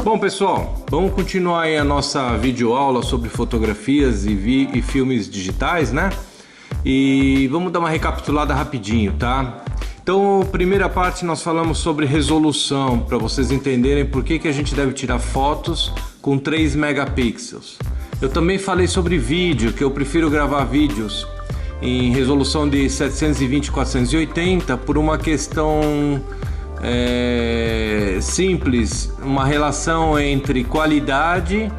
Bom, pessoal, vamos continuar aí a nossa videoaula sobre fotografias e filmes digitais, né? E vamos dar uma recapitulada rapidinho, tá? Então, primeira parte nós falamos sobre resolução, para vocês entenderem por que a gente deve tirar fotos com 3 megapixels. Eu também falei sobre vídeo, que eu prefiro gravar vídeos em resolução de 720x480 por uma questão simples, uma relação entre qualidade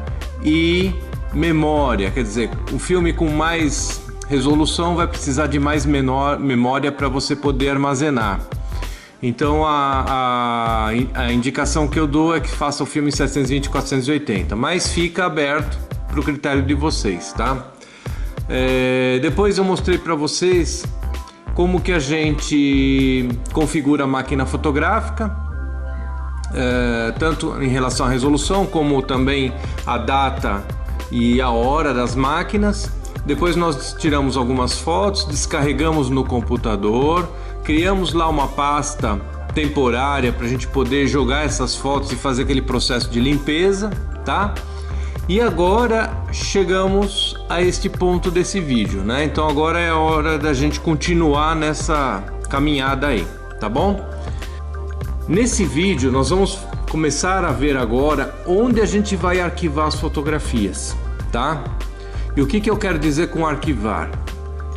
e memória. Quer dizer, um filme com mais resolução vai precisar de mais memória para você poder armazenar. Então a indicação que eu dou é que faça o filme em 720x480, mas fica aberto para o critério de vocês, tá? Depois eu mostrei para vocês como que a gente configura a máquina fotográfica, tanto em relação à resolução como também a data e a hora das máquinas. Depois nós tiramos algumas fotos, descarregamos no computador, criamos lá uma pasta temporária para a gente poder jogar essas fotos e fazer aquele processo de limpeza, tá? E agora chegamos a este ponto desse vídeo, né? Então agora é a hora da gente continuar nessa caminhada aí, tá bom? Nesse vídeo nós vamos começar a ver agora onde a gente vai arquivar as fotografias, tá? E o que eu quero dizer com arquivar?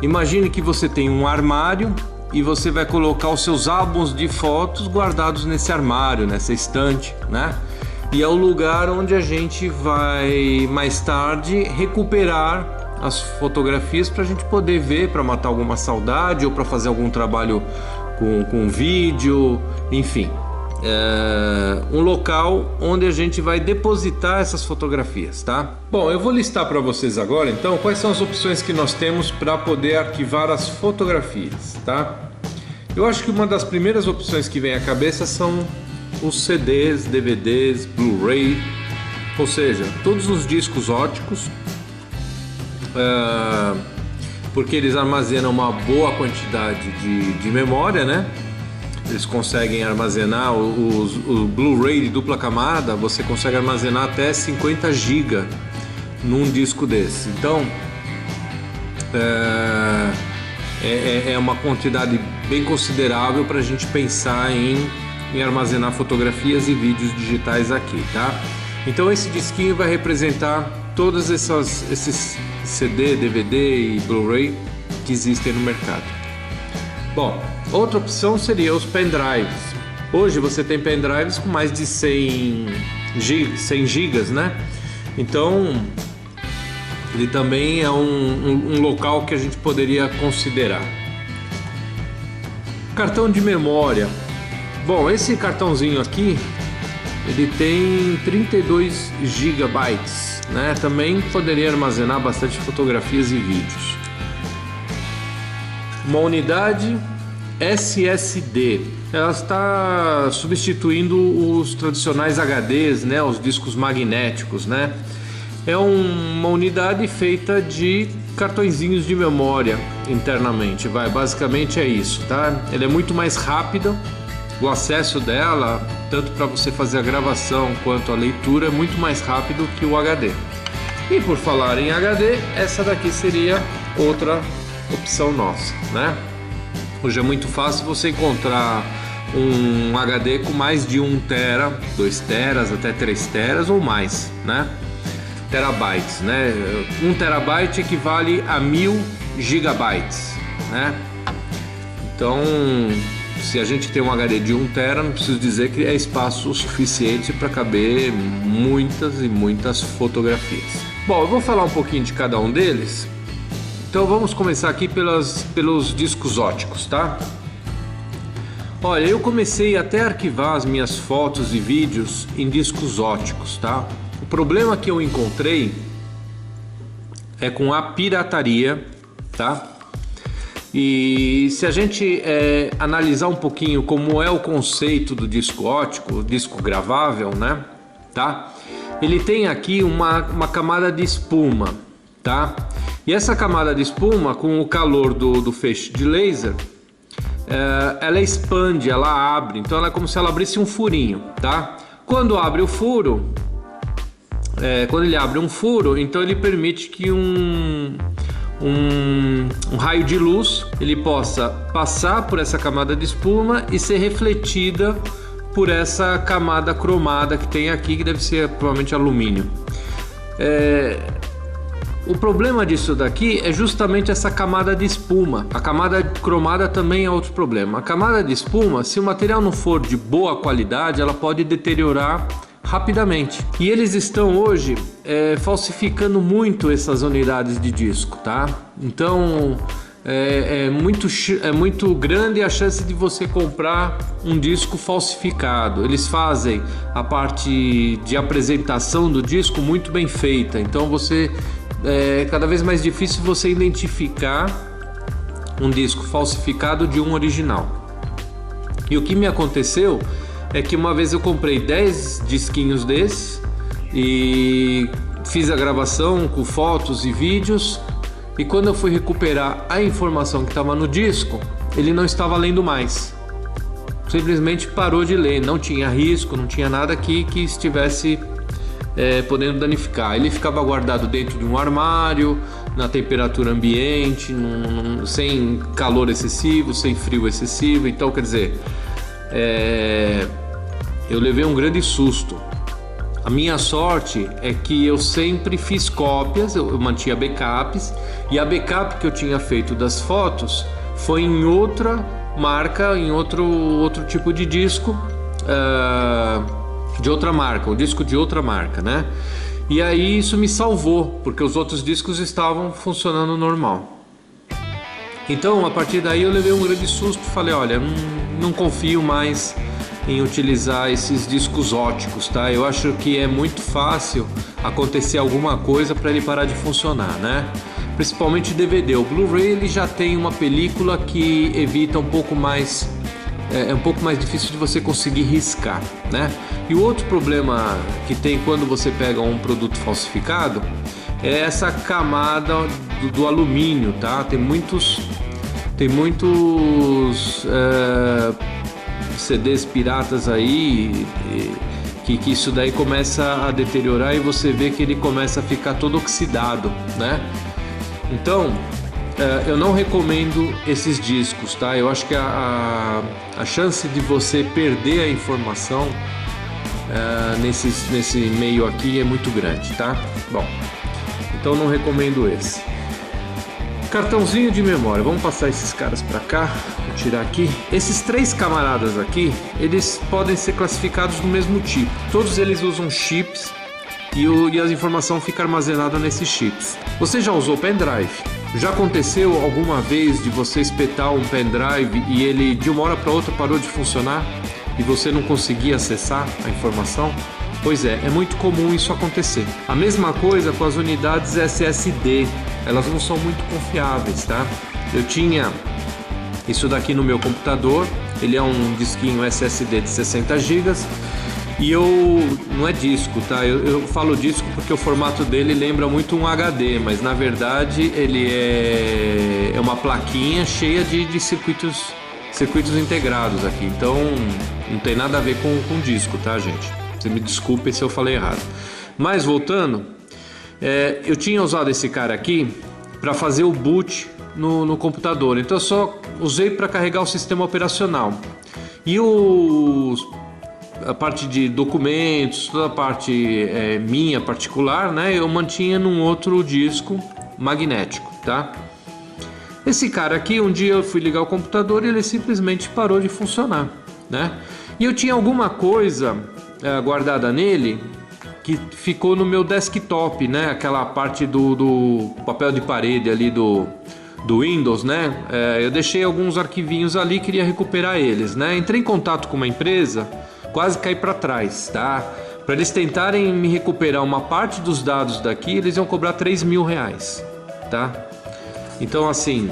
Imagine que você tem um armário e você vai colocar os seus álbuns de fotos guardados nesse armário, nessa estante, né? E é o lugar onde a gente vai mais tarde recuperar as fotografias para a gente poder ver, para matar alguma saudade ou para fazer algum trabalho com vídeo, enfim. Um local onde a gente vai depositar essas fotografias, tá? Bom, eu vou listar para vocês agora então quais são as opções que nós temos para poder arquivar as fotografias, tá? Eu acho que uma das primeiras opções que vem à cabeça são os CDs, DVDs, Blu-ray, ou seja, todos os discos óticos, porque eles armazenam uma boa quantidade de memória, né? Eles conseguem armazenar o Blu-ray de dupla camada, você consegue armazenar até 50 GB num disco desse. Então é uma quantidade bem considerável para a gente pensar em armazenar fotografias e vídeos digitais aqui, tá? Então esse disquinho vai representar todos esses CD, DVD e Blu-ray que existem no mercado. Bom, outra opção seria os pendrives. Hoje você tem pendrives com mais de 100 gigas, né? Então ele também é um local que a gente poderia considerar. Cartão de memória. Bom, esse cartãozinho aqui, ele tem 32 GB, né? Também poderia armazenar bastante fotografias e vídeos. Uma unidade SSD, ela está substituindo os tradicionais HDs, né? Os discos magnéticos, né? É uma unidade feita de cartõezinhos de memória internamente, basicamente é isso, tá? Ela é muito mais rápida. O acesso dela, tanto para você fazer a gravação quanto a leitura, é muito mais rápido que o HD. E por falar em HD, essa daqui seria outra opção nossa, né? Hoje é muito fácil você encontrar um HD com mais de 1 tera, 2 teras, até 3 teras ou mais, né? Terabytes, né? 1 terabyte equivale a 1000 gigabytes, né? Então, se a gente tem um HD de 1 tera, não preciso dizer que é espaço suficiente para caber muitas e muitas fotografias. Bom, eu vou falar um pouquinho de cada um deles. Então vamos começar aqui pelos discos óticos, tá? Olha, eu comecei até a arquivar as minhas fotos e vídeos em discos óticos, tá? O problema que eu encontrei é com a pirataria, tá? E se a gente analisar um pouquinho como é o conceito do disco ótico, disco gravável, né? Tá? Ele tem aqui uma camada de espuma, tá? E essa camada de espuma, com o calor do feixe de laser, ela expande, ela abre, então ela é como se ela abrisse um furinho, tá? Quando abre o furo, quando ele abre um furo, então ele permite que um raio de luz ele possa passar por essa camada de espuma e ser refletida por essa camada cromada que tem aqui, que deve ser provavelmente alumínio. O problema disso daqui é justamente essa camada de espuma. A camada cromada também é outro problema. A camada de espuma, se o material não for de boa qualidade, ela pode deteriorar rapidamente. E eles estão hoje falsificando muito essas unidades de disco, tá? Então é muito grande a chance de você comprar um disco falsificado. Eles fazem a parte de apresentação do disco muito bem feita, então é cada vez mais difícil você identificar um disco falsificado de um original. E o que me aconteceu é que uma vez eu comprei 10 disquinhos desses e fiz a gravação com fotos e vídeos, e quando eu fui recuperar a informação que estava no disco, ele não estava lendo mais. Simplesmente parou de ler, não tinha risco, não tinha nada aqui que estivesse podendo danificar. Ele ficava guardado dentro de um armário, na temperatura ambiente, sem calor excessivo, sem frio excessivo. Então, quer dizer, eu levei um grande susto. A minha sorte é que eu sempre fiz cópias, eu mantinha backups, e a backup que eu tinha feito das fotos foi em outra marca, em outro tipo de disco, de outra marca, um disco de outra marca, né? E aí isso me salvou, porque os outros discos estavam funcionando normal. Então, a partir daí eu levei um grande susto, falei, olha, não confio mais em utilizar esses discos óticos, tá? Eu acho que é muito fácil acontecer alguma coisa para ele parar de funcionar, né? Principalmente DVD. O Blu-ray ele já tem uma película que evita um pouco mais, é um pouco mais difícil de você conseguir riscar, né? E o outro problema que tem quando você pega um produto falsificado é essa camada do alumínio, tá? Tem muitos CDs piratas aí que isso daí começa a deteriorar e você vê que ele começa a ficar todo oxidado, né? Então eu não recomendo esses discos, tá? Eu acho que a chance de você perder a informação nesse meio aqui é muito grande, tá? Bom, então não recomendo esse. Cartãozinho de memória, vamos passar esses caras para cá, vou tirar aqui. Esses 3 camaradas aqui, eles podem ser classificados do mesmo tipo. Todos eles usam chips e a informação fica armazenada nesses chips. Você já usou pendrive? Já aconteceu alguma vez de você espetar um pendrive e ele de uma hora para outra parou de funcionar e você não conseguia acessar a informação? Pois é muito comum isso acontecer. A mesma coisa com as unidades SSD, elas não são muito confiáveis, tá? Eu tinha isso daqui no meu computador, ele é um disquinho SSD de 60 GB e não é disco, tá? Eu falo disco porque o formato dele lembra muito um HD, mas na verdade ele é uma plaquinha cheia de circuitos integrados aqui, então não tem nada a ver com disco, tá, gente? Você me desculpe se eu falei errado. Mas voltando, eu tinha usado esse cara aqui para fazer o boot no computador, então eu só usei para carregar o sistema operacional. E a parte de documentos, toda a parte minha particular, né, eu mantinha num outro disco magnético, tá? Esse cara aqui, um dia eu fui ligar o computador e ele simplesmente parou de funcionar, né? E eu tinha alguma coisa guardada nele que ficou no meu desktop, né? Aquela parte do papel de parede ali do Windows, né? Eu deixei alguns arquivinhos ali, queria recuperar eles, né? Entrei em contato com uma empresa, quase caí para trás, tá? Para eles tentarem me recuperar uma parte dos dados daqui, eles iam cobrar R$3.000, tá? Então, assim,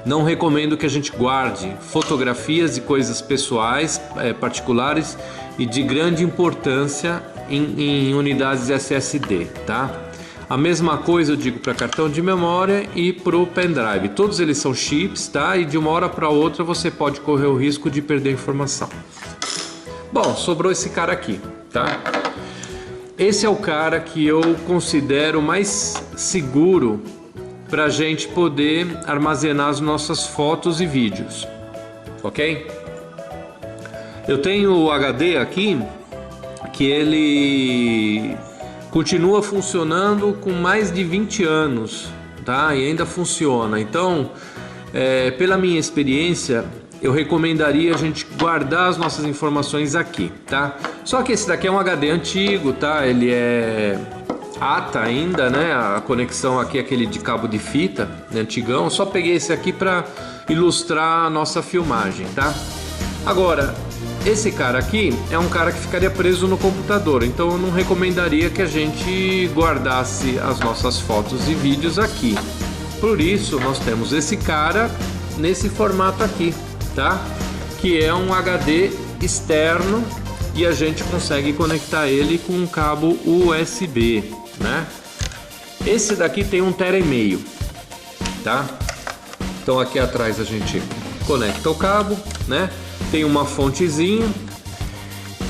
não recomendo que a gente guarde fotografias e coisas pessoais, particulares e de grande importância em unidades SSD, tá? A mesma coisa eu digo para cartão de memória e para o pendrive. Todos eles são chips, tá? E de uma hora para outra você pode correr o risco de perder informação. Bom, sobrou esse cara aqui, tá? Esse é o cara que eu considero mais seguro para a gente poder armazenar as nossas fotos e vídeos, ok? Eu tenho o HD aqui que ele continua funcionando com mais de 20 anos, tá? E ainda funciona. Então, pela minha experiência, eu recomendaria a gente guardar as nossas informações aqui, tá? Só que esse daqui é um HD antigo, tá? Ele é ATA ainda, né? A conexão aqui é aquele de cabo de fita, né? Antigão. Eu só peguei esse aqui para ilustrar a nossa filmagem, tá? Agora, esse cara aqui é um cara que ficaria preso no computador, então eu não recomendaria que a gente guardasse as nossas fotos e vídeos aqui. Por isso, nós temos esse cara nesse formato aqui, tá? Que é um HD externo e a gente consegue conectar ele com um cabo USB, né? Esse daqui tem 1,5 TB, tá? Então aqui atrás a gente conecta o cabo, né? Tem uma fontezinha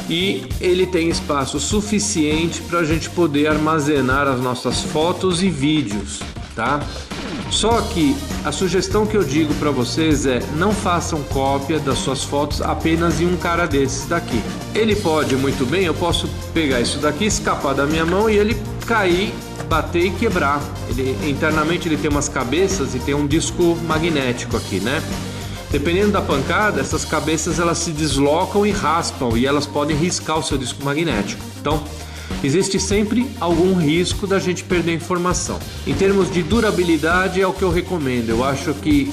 e ele tem espaço suficiente para a gente poder armazenar as nossas fotos e vídeos, tá? Só que a sugestão que eu digo para vocês é: não façam cópia das suas fotos apenas em um cara desses daqui. Ele pode muito bem, eu posso pegar isso daqui, escapar da minha mão e ele cair, bater e quebrar. Internamente ele tem umas cabeças e tem um disco magnético aqui, né? Dependendo da pancada, essas cabeças elas se deslocam e raspam e elas podem riscar o seu disco magnético. Então, existe sempre algum risco da gente perder informação. Em termos de durabilidade é o que eu recomendo. Eu acho que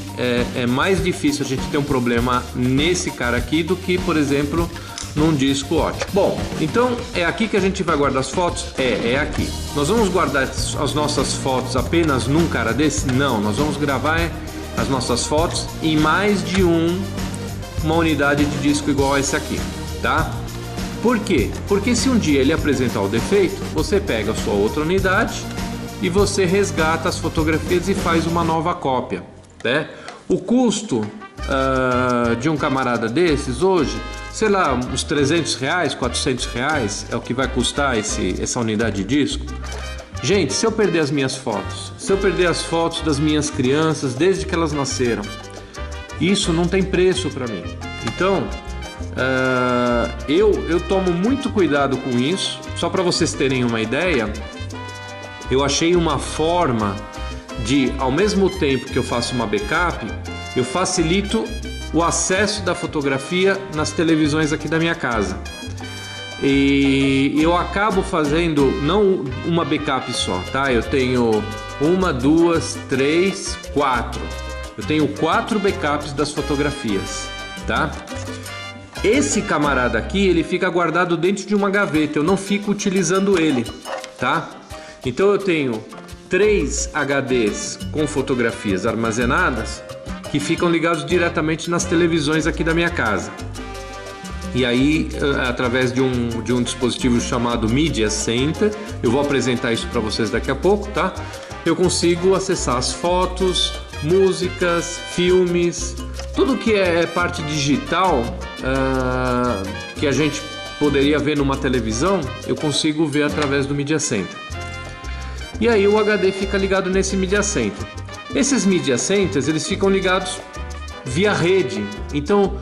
é mais difícil a gente ter um problema nesse cara aqui do que, por exemplo, num disco ótico. Bom, então é aqui que a gente vai guardar as fotos? É aqui. Nós vamos guardar as nossas fotos apenas num cara desse? Não, nós vamos gravar as nossas fotos em mais de uma unidade de disco igual a esse aqui, tá? Por quê? Porque se um dia ele apresentar o defeito, você pega a sua outra unidade e você resgata as fotografias e faz uma nova cópia, né? O custo de um camarada desses hoje, sei lá, uns R$300, R$400 é o que vai custar essa unidade de disco. Gente, se eu perder as minhas fotos, se eu perder as fotos das minhas crianças desde que elas nasceram, isso não tem preço para mim. Então, eu tomo muito cuidado com isso. Só para vocês terem uma ideia, eu achei uma forma de, ao mesmo tempo que eu faço uma backup, eu facilito o acesso da fotografia nas televisões aqui da minha casa. E eu acabo fazendo não uma backup só, tá? Eu tenho 1, 2, 3, 4. Eu tenho 4 backups das fotografias, tá? Esse camarada aqui, ele fica guardado dentro de uma gaveta. Eu não fico utilizando ele, tá? Então eu tenho 3 HDs com fotografias armazenadas que ficam ligados diretamente nas televisões aqui da minha casa. E aí, através de um dispositivo chamado Media Center, eu vou apresentar isso para vocês daqui a pouco, tá? Eu consigo acessar as fotos, músicas, filmes, tudo que é parte digital que a gente poderia ver numa televisão, eu consigo ver através do Media Center. E aí o HD fica ligado nesse Media Center. Esses Media Centers, eles ficam ligados via rede. Então,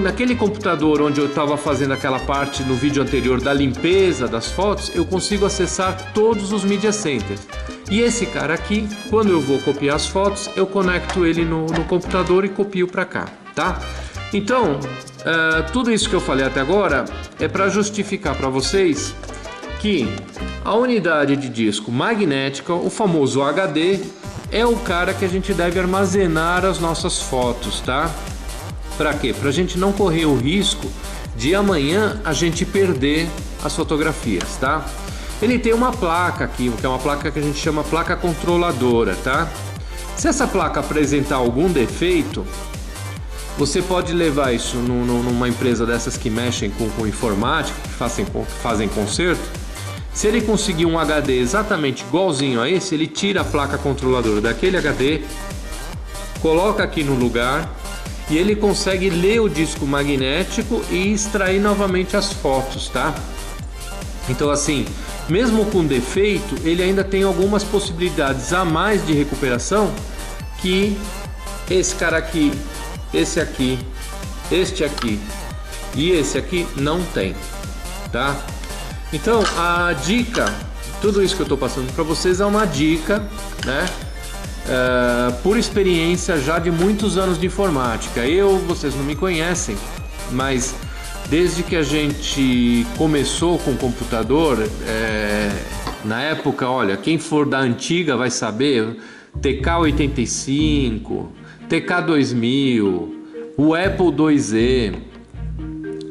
naquele computador onde eu estava fazendo aquela parte no vídeo anterior da limpeza das fotos, eu consigo acessar todos os Media Centers. E esse cara aqui, quando eu vou copiar as fotos, eu conecto ele no computador e copio para cá, tá? Então, tudo isso que eu falei até agora é para justificar para vocês que a unidade de disco magnética, o famoso HD, é o cara que a gente deve armazenar as nossas fotos, tá? Para quê? Para a gente não correr o risco de amanhã a gente perder as fotografias, tá? Ele tem uma placa aqui, que é uma placa que a gente chama placa controladora, tá? Se essa placa apresentar algum defeito, você pode levar isso numa empresa dessas que mexem com informática, que fazem conserto. Se ele conseguir um HD exatamente igualzinho a esse, ele tira a placa controladora daquele HD, coloca aqui no lugar e ele consegue ler o disco magnético e extrair novamente as fotos, tá? Então assim, mesmo com defeito, ele ainda tem algumas possibilidades a mais de recuperação que esse cara aqui, esse aqui, este aqui e esse aqui não tem, tá? Então a dica, tudo isso que eu estou passando para vocês é uma dica, né? Por experiência já de muitos anos de informática. Vocês não me conhecem, mas desde que a gente começou com o computador, na época, olha, quem for da antiga vai saber, TK-85, TK-2000, o Apple IIe,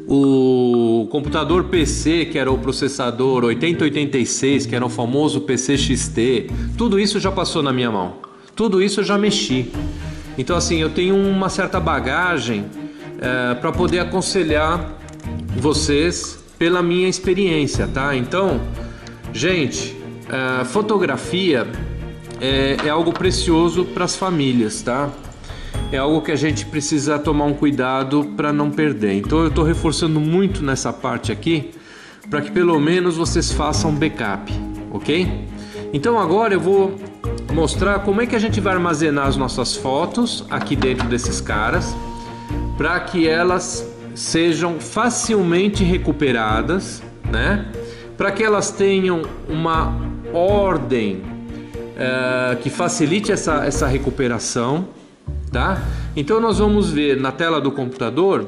o computador PC, que era o processador 8086, que era o famoso PC XT, tudo isso já passou na minha mão, tudo isso eu já mexi. Então assim, eu tenho uma certa bagagem para poder aconselhar vocês pela minha experiência, tá? Então, gente, fotografia é algo precioso para as famílias, tá? É algo que a gente precisa tomar um cuidado para não perder. Então eu estou reforçando muito nessa parte aqui, para que pelo menos vocês façam backup, ok? Então agora eu vou mostrar como é que a gente vai armazenar as nossas fotos aqui dentro desses caras, para que elas sejam facilmente recuperadas, né? Para que elas tenham uma ordem que facilite essa recuperação, tá? Então nós vamos ver na tela do computador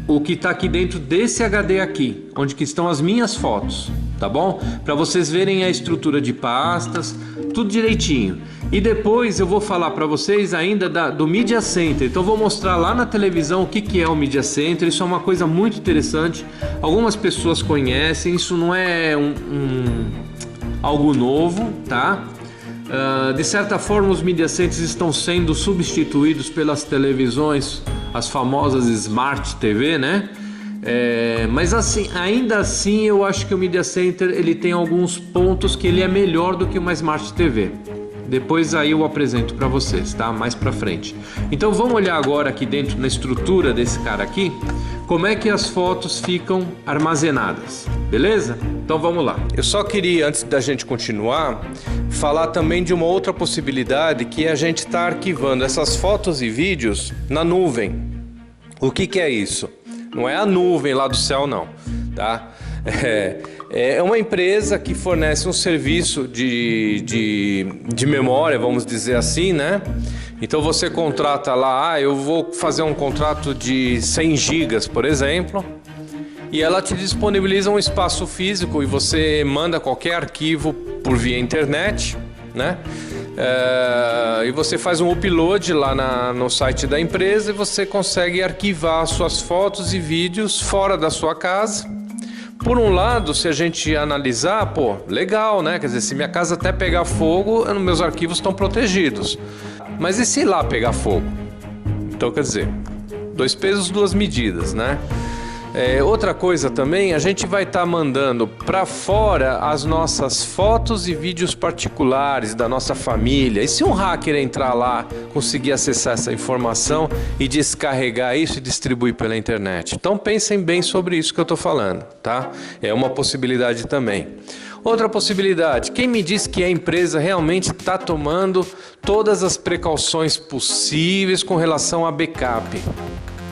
o que está aqui dentro desse HD aqui, onde que estão as minhas fotos, tá bom? Para vocês verem a estrutura de pastas, tudo direitinho. E depois eu vou falar para vocês ainda do Media Center. Então vou mostrar lá na televisão o que é o Media Center. Isso é uma coisa muito interessante. Algumas pessoas conhecem, isso não é algo novo, tá? De certa forma os media centers estão sendo substituídos pelas televisões, as famosas Smart TV, né? Mas assim, ainda assim eu acho que o Media Center ele tem alguns pontos que ele é melhor do que uma Smart TV. Depois aí eu apresento para vocês, tá? Mais para frente. Então vamos olhar agora aqui dentro na estrutura desse cara aqui, como é que as fotos ficam armazenadas, beleza? Então vamos lá. Eu só queria, antes da gente continuar, falar também de uma outra possibilidade, que é a gente estar arquivando essas fotos e vídeos na nuvem. O que é isso? Não é a nuvem lá do céu não, tá? É uma empresa que fornece um serviço de memória, vamos dizer assim, né? Então você contrata lá, eu vou fazer um contrato de 100 gigas, por exemplo, e ela te disponibiliza um espaço físico e você manda qualquer arquivo por via internet, né? E você faz um upload lá no site da empresa e você consegue arquivar suas fotos e vídeos fora da sua casa. Por um lado, se a gente analisar, pô, legal, né? Quer dizer, se minha casa até pegar fogo, meus arquivos estão protegidos. Mas e se lá pegar fogo? Então, quer dizer, 2 pesos, 2 medidas, né? Outra coisa também, a gente vai estar mandando para fora as nossas fotos e vídeos particulares da nossa família. E se um hacker entrar lá, conseguir acessar essa informação e descarregar isso e distribuir pela internet? Então pensem bem sobre isso que eu estou falando, tá? É uma possibilidade também. Outra possibilidade, quem me diz que a empresa realmente está tomando todas as precauções possíveis com relação a backup,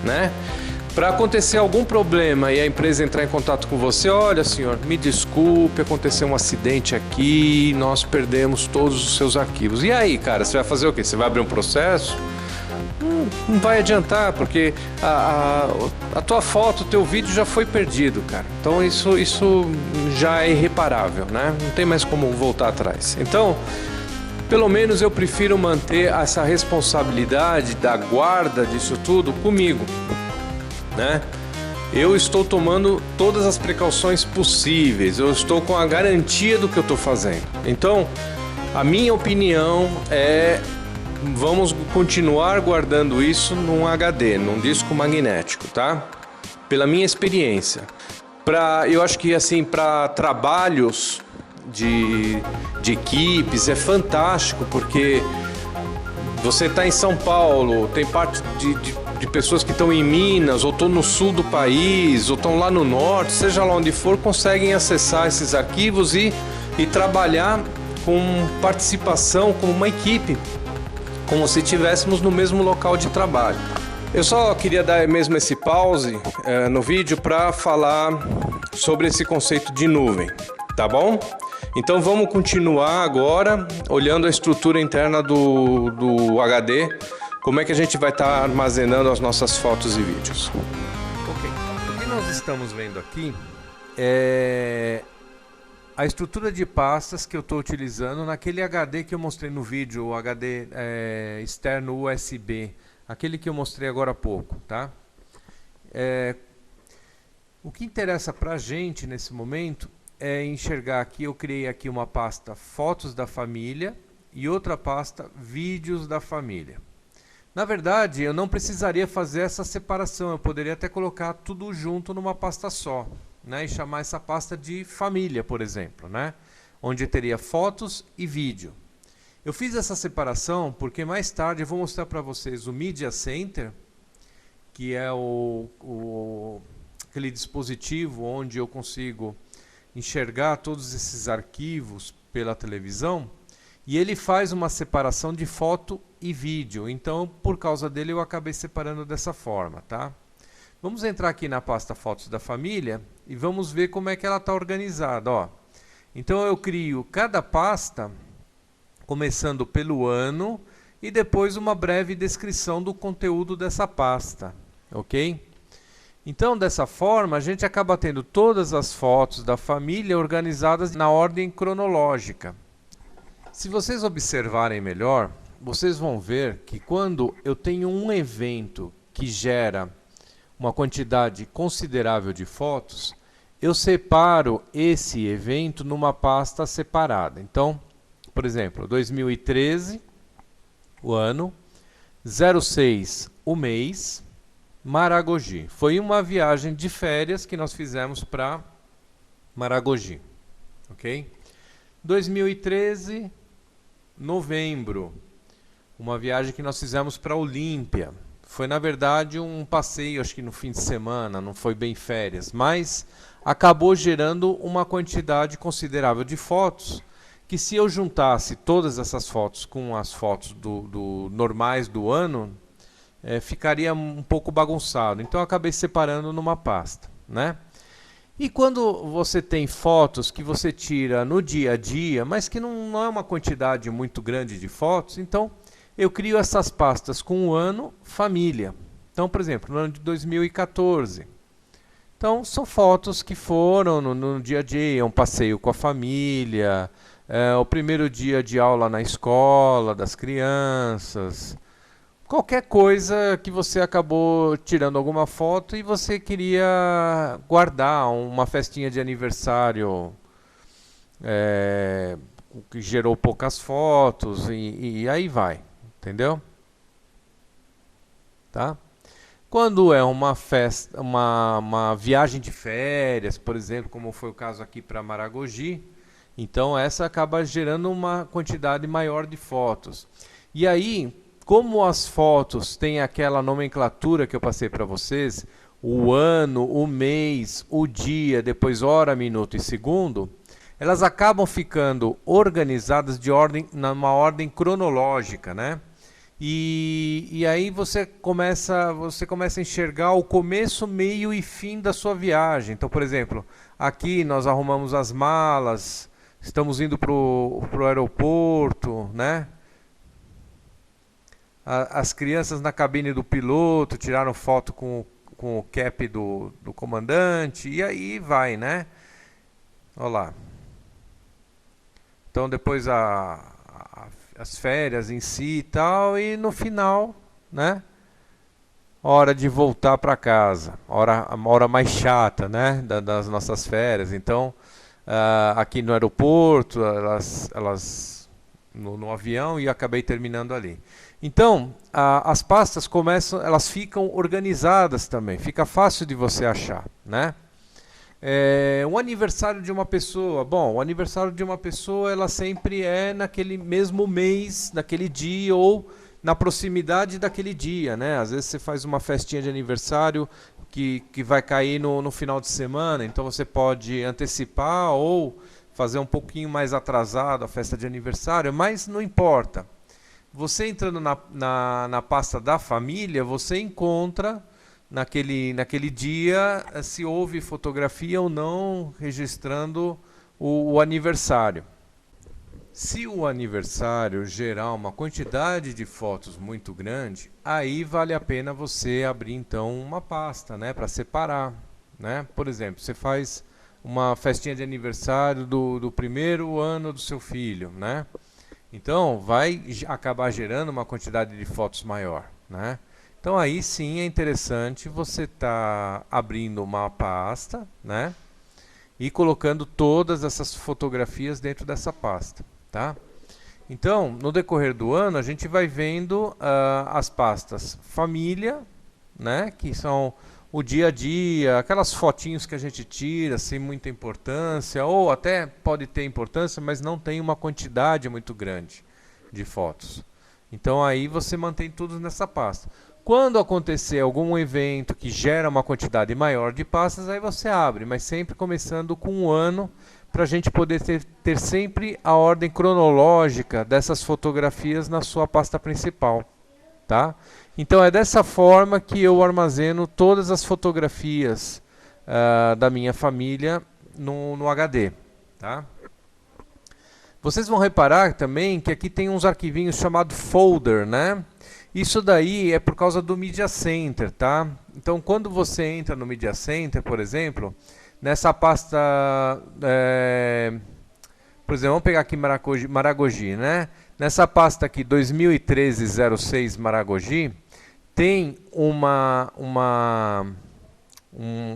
né? Para acontecer algum problema e a empresa entrar em contato com você, olha senhor, me desculpe, aconteceu um acidente aqui, nós perdemos todos os seus arquivos. E aí, cara, você vai fazer o quê? Você vai abrir um processo? Não vai adiantar, porque a tua foto, o teu vídeo já foi perdido, cara. Então isso já é irreparável, né? Não tem mais como voltar atrás. Então, pelo menos eu prefiro manter essa responsabilidade da guarda disso tudo comigo, né? Eu estou tomando todas as precauções possíveis, eu estou com a garantia do que eu estou fazendo. Então, a minha opinião é: vamos continuar guardando isso num HD, num disco magnético, tá? Pela minha experiência. Eu acho que assim, para trabalhos de equipes é fantástico, porque Você está em São Paulo, tem parte de pessoas que estão em Minas, ou estão no sul do país, ou estão lá no norte, seja lá onde for, conseguem acessar esses arquivos e trabalhar com participação, como uma equipe, como se estivéssemos no mesmo local de trabalho. Eu só queria dar mesmo esse pause no vídeo para falar sobre esse conceito de nuvem, tá bom? Então vamos continuar agora olhando a estrutura interna do HD, como é que a gente vai estar armazenando as nossas fotos e vídeos. Ok, o que nós estamos vendo aqui é a estrutura de pastas que eu estou utilizando naquele HD que eu mostrei no vídeo, o HD externo USB, aquele que eu mostrei agora há pouco, tá? O que interessa para a gente nesse momento é enxergar aqui, eu criei aqui uma pasta fotos da família e outra pasta vídeos da família. Na verdade, eu não precisaria fazer essa separação, eu poderia até colocar tudo junto numa pasta só, né, e chamar essa pasta de família, por exemplo, né, onde teria fotos e vídeo. Eu fiz essa separação porque mais tarde eu vou mostrar para vocês o Media Center, que é aquele dispositivo onde eu consigo enxergar todos esses arquivos pela televisão, e ele faz uma separação de foto e vídeo. Então, por causa dele, eu acabei separando dessa forma, tá? Vamos entrar aqui na pasta fotos da família e vamos ver como é que ela está organizada, ó. Então eu crio cada pasta começando pelo ano e depois uma breve descrição do conteúdo dessa pasta, ok? Então, dessa forma, a gente acaba tendo todas as fotos da família organizadas na ordem cronológica. Se vocês observarem melhor, vocês vão ver que quando eu tenho um evento que gera uma quantidade considerável de fotos, eu separo esse evento numa pasta separada. Então, por exemplo, 2013, o ano, 06, o mês, Maragogi. Foi uma viagem de férias que nós fizemos para Maragogi, ok? 2013, novembro, uma viagem que nós fizemos para Olímpia. Foi, na verdade, um passeio, acho que no fim de semana, não foi bem férias, mas acabou gerando uma quantidade considerável de fotos, que se eu juntasse todas essas fotos com as fotos normais do ano, ficaria um pouco bagunçado. Então eu acabei separando numa pasta, né? E quando você tem fotos que você tira no dia a dia, mas que não é uma quantidade muito grande de fotos, então eu crio essas pastas com o ano, família. Então, por exemplo, no ano de 2014. Então, são fotos que foram no dia a dia, um passeio com a família, o primeiro dia de aula na escola, das crianças, qualquer coisa que você acabou tirando alguma foto e você queria guardar, uma festinha de aniversário que gerou poucas fotos e aí vai, entendeu? Tá? Quando é uma festa, uma viagem de férias, por exemplo, como foi o caso aqui para Maragogi, então essa acaba gerando uma quantidade maior de fotos. E aí, como as fotos têm aquela nomenclatura que eu passei para vocês, o ano, o mês, o dia, depois hora, minuto e segundo, elas acabam ficando organizadas numa ordem cronológica, né? E aí você começa a enxergar o começo, meio e fim da sua viagem. Então, por exemplo, aqui nós arrumamos as malas, estamos indo para o aeroporto, né? As crianças na cabine do piloto tiraram foto com o cap do comandante, e aí vai, né? Olha lá. Então depois as férias em si e tal, e no final, né? Hora de voltar para casa, a hora mais chata, né? Das nossas férias. Então, aqui no aeroporto, elas no avião, e acabei terminando ali. Então, as pastas elas ficam organizadas também, fica fácil de você achar, né? Um aniversário de uma pessoa, bom, o aniversário de uma pessoa ela sempre é naquele mesmo mês, naquele dia, ou na proximidade daquele dia, né? Às vezes você faz uma festinha de aniversário que vai cair no final de semana, então você pode antecipar ou fazer um pouquinho mais atrasado a festa de aniversário, mas não importa. Você entrando na pasta da família, você encontra naquele dia se houve fotografia ou não registrando o aniversário. Se o aniversário gerar uma quantidade de fotos muito grande, aí vale a pena você abrir então uma pasta, né, para separar, né? Por exemplo, você faz uma festinha de aniversário do primeiro ano do seu filho, né? Então vai acabar gerando uma quantidade de fotos maior, né? Então aí sim é interessante você estar abrindo uma pasta, né? E colocando todas essas fotografias dentro dessa pasta, tá? Então, no decorrer do ano, a gente vai vendo as pastas família, né? Que são o dia a dia, aquelas fotinhos que a gente tira sem muita importância, ou até pode ter importância, mas não tem uma quantidade muito grande de fotos. Então aí você mantém tudo nessa pasta. Quando acontecer algum evento que gera uma quantidade maior de pastas, aí você abre, mas sempre começando com um ano, para a gente poder ter sempre a ordem cronológica dessas fotografias na sua pasta principal, tá? Então é dessa forma que eu armazeno todas as fotografias da minha família no HD, tá? Vocês vão reparar também que aqui tem uns arquivinhos chamados folder, né? Isso daí é por causa do Media Center, tá? Então quando você entra no Media Center, por exemplo, nessa pasta, por exemplo, vamos pegar aqui Maragogi, né? Nessa pasta aqui 2013-06 Maragogi, tem um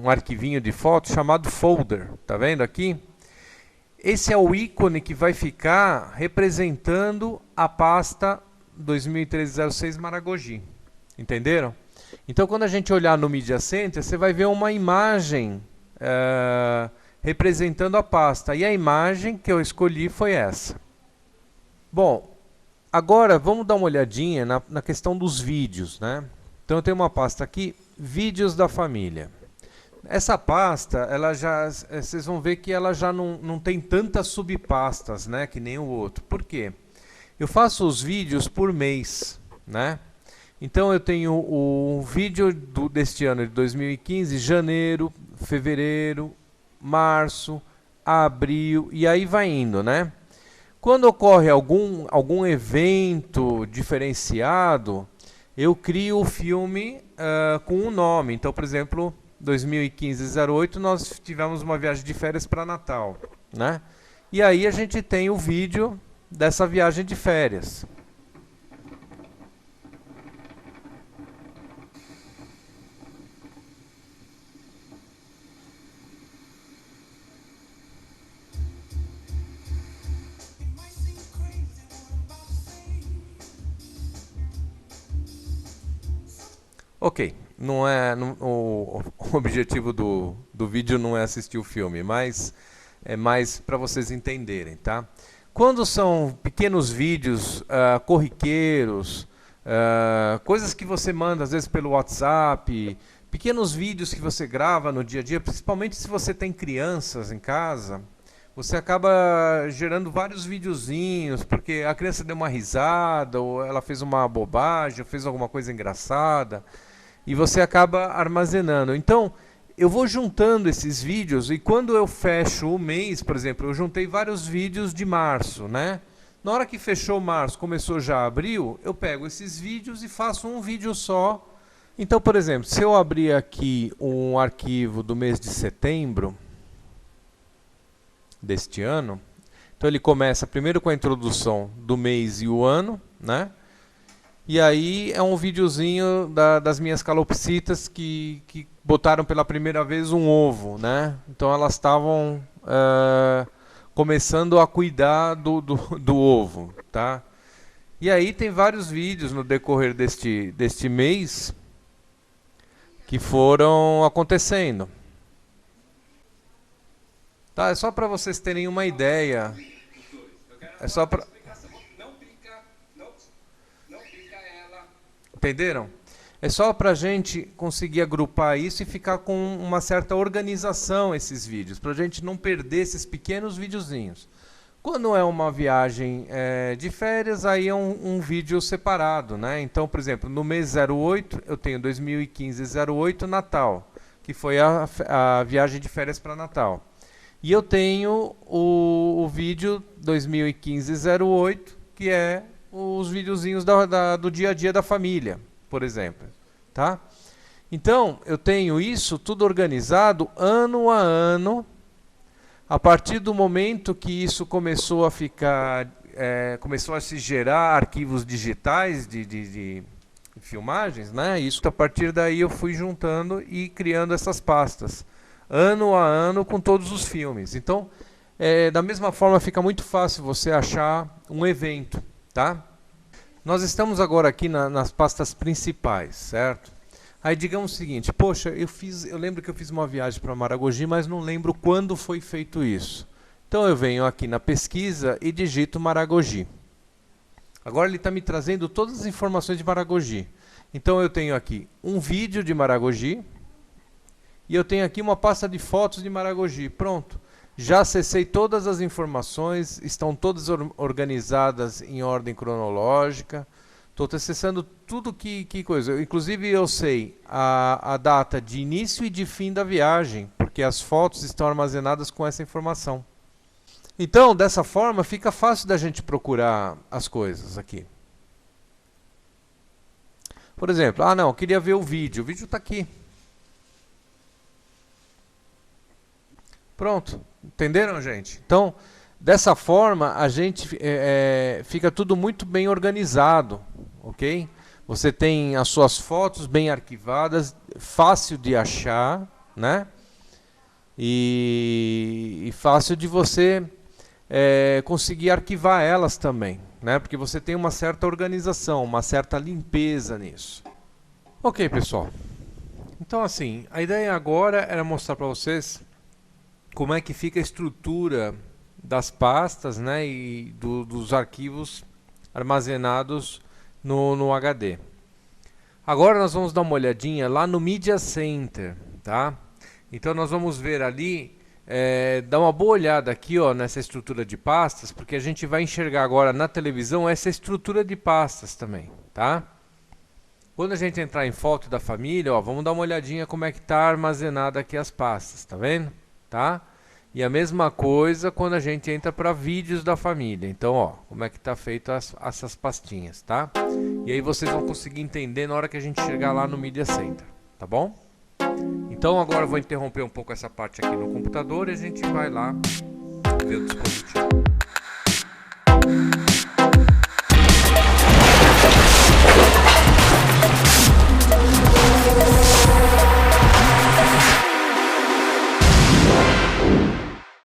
arquivinho de fotos chamado folder, tá vendo aqui? Esse é o ícone que vai ficar representando a pasta 2013-06 Maragogi. Entenderam? Então, quando a gente olhar no Media Center, você vai ver uma imagem representando a pasta. E a imagem que eu escolhi foi essa. Bom, agora vamos dar uma olhadinha na questão dos vídeos, né? Então, eu tenho uma pasta aqui, vídeos da família. Essa pasta, ela já, vocês vão ver que ela já não tem tantas subpastas, né, que nem o outro. Por quê? Eu faço os vídeos por mês, né? Então eu tenho o vídeo deste ano de 2015, janeiro, fevereiro, março, abril, e aí vai indo, né? Quando ocorre algum evento diferenciado, eu crio o filme com um nome. Então, por exemplo, 2015-08 nós tivemos uma viagem de férias para Natal, né? E aí a gente tem o vídeo dessa viagem de férias. Ok, o objetivo do vídeo não é assistir o filme, mas é mais para vocês entenderem, tá? Quando são pequenos vídeos corriqueiros, coisas que você manda às vezes pelo WhatsApp, pequenos vídeos que você grava no dia a dia, principalmente se você tem crianças em casa, você acaba gerando vários videozinhos, porque a criança deu uma risada, ou ela fez uma bobagem, ou fez alguma coisa engraçada, e você acaba armazenando. Então, eu vou juntando esses vídeos, e quando eu fecho o mês, por exemplo, eu juntei vários vídeos de março, né? Na hora que fechou março, começou já abril, eu pego esses vídeos e faço um vídeo só. Então, por exemplo, se eu abrir aqui um arquivo do mês de setembro deste ano, então ele começa primeiro com a introdução do mês e o ano, né? E aí é um videozinho das minhas calopsitas que botaram pela primeira vez um ovo, né? Então elas estavam começando a cuidar do ovo, tá? E aí tem vários vídeos no decorrer deste mês que foram acontecendo. Tá, é só para vocês terem uma ideia. É só para Entenderam? É só para a gente conseguir agrupar isso e ficar com uma certa organização esses vídeos, para a gente não perder esses pequenos videozinhos. Quando é uma viagem de férias, aí é um vídeo separado, né? Então, por exemplo, no mês 08, eu tenho 2015-08 Natal, que foi a viagem de férias para Natal. E eu tenho o vídeo 2015-08, que é os videozinhos do dia a dia da família, por exemplo. Tá? Então, eu tenho isso tudo organizado ano a ano. A partir do momento que isso começou a ficar, começou a se gerar arquivos digitais de filmagens, né? Isso, a partir daí eu fui juntando e criando essas pastas, ano a ano, com todos os filmes. Então, da mesma forma, fica muito fácil você achar um evento, tá? Nós estamos agora aqui nas pastas principais, certo? Aí digamos o seguinte, poxa, eu lembro que eu fiz uma viagem para Maragogi, mas não lembro quando foi feito isso. Então eu venho aqui na pesquisa e digito Maragogi. Agora ele está me trazendo todas as informações de Maragogi. Então eu tenho aqui um vídeo de Maragogi e eu tenho aqui uma pasta de fotos de Maragogi. Pronto. Já acessei todas as informações, estão todas organizadas em ordem cronológica. Estou acessando tudo que coisa. Inclusive eu sei a data de início e de fim da viagem, porque as fotos estão armazenadas com essa informação. Então, dessa forma, fica fácil da gente procurar as coisas aqui. Por exemplo, não, eu queria ver o vídeo está aqui. Pronto, entenderam, gente? Então, dessa forma, a gente fica tudo muito bem organizado, ok? Você tem as suas fotos bem arquivadas, fácil de achar, né? E fácil de você conseguir arquivar elas também, né? Porque você tem uma certa organização, uma certa limpeza nisso. Ok, pessoal. Então, assim, a ideia agora era mostrar para vocês como é que fica a estrutura das pastas, né, e dos arquivos armazenados no HD. Agora nós vamos dar uma olhadinha lá no Media Center, tá? Então nós vamos ver ali, dar uma boa olhada aqui, ó, nessa estrutura de pastas, porque a gente vai enxergar agora na televisão essa estrutura de pastas também, tá? Quando a gente entrar em foto da família, ó, vamos dar uma olhadinha como é que está armazenada aqui as pastas, tá vendo? Tá? E a mesma coisa quando a gente entra para vídeos da família. Então, ó, como é que está feito essas pastinhas, tá? E aí vocês vão conseguir entender na hora que a gente chegar lá no Media Center, tá bom? Então agora eu vou interromper um pouco essa parte aqui no computador e a gente vai lá ver o dispositivo.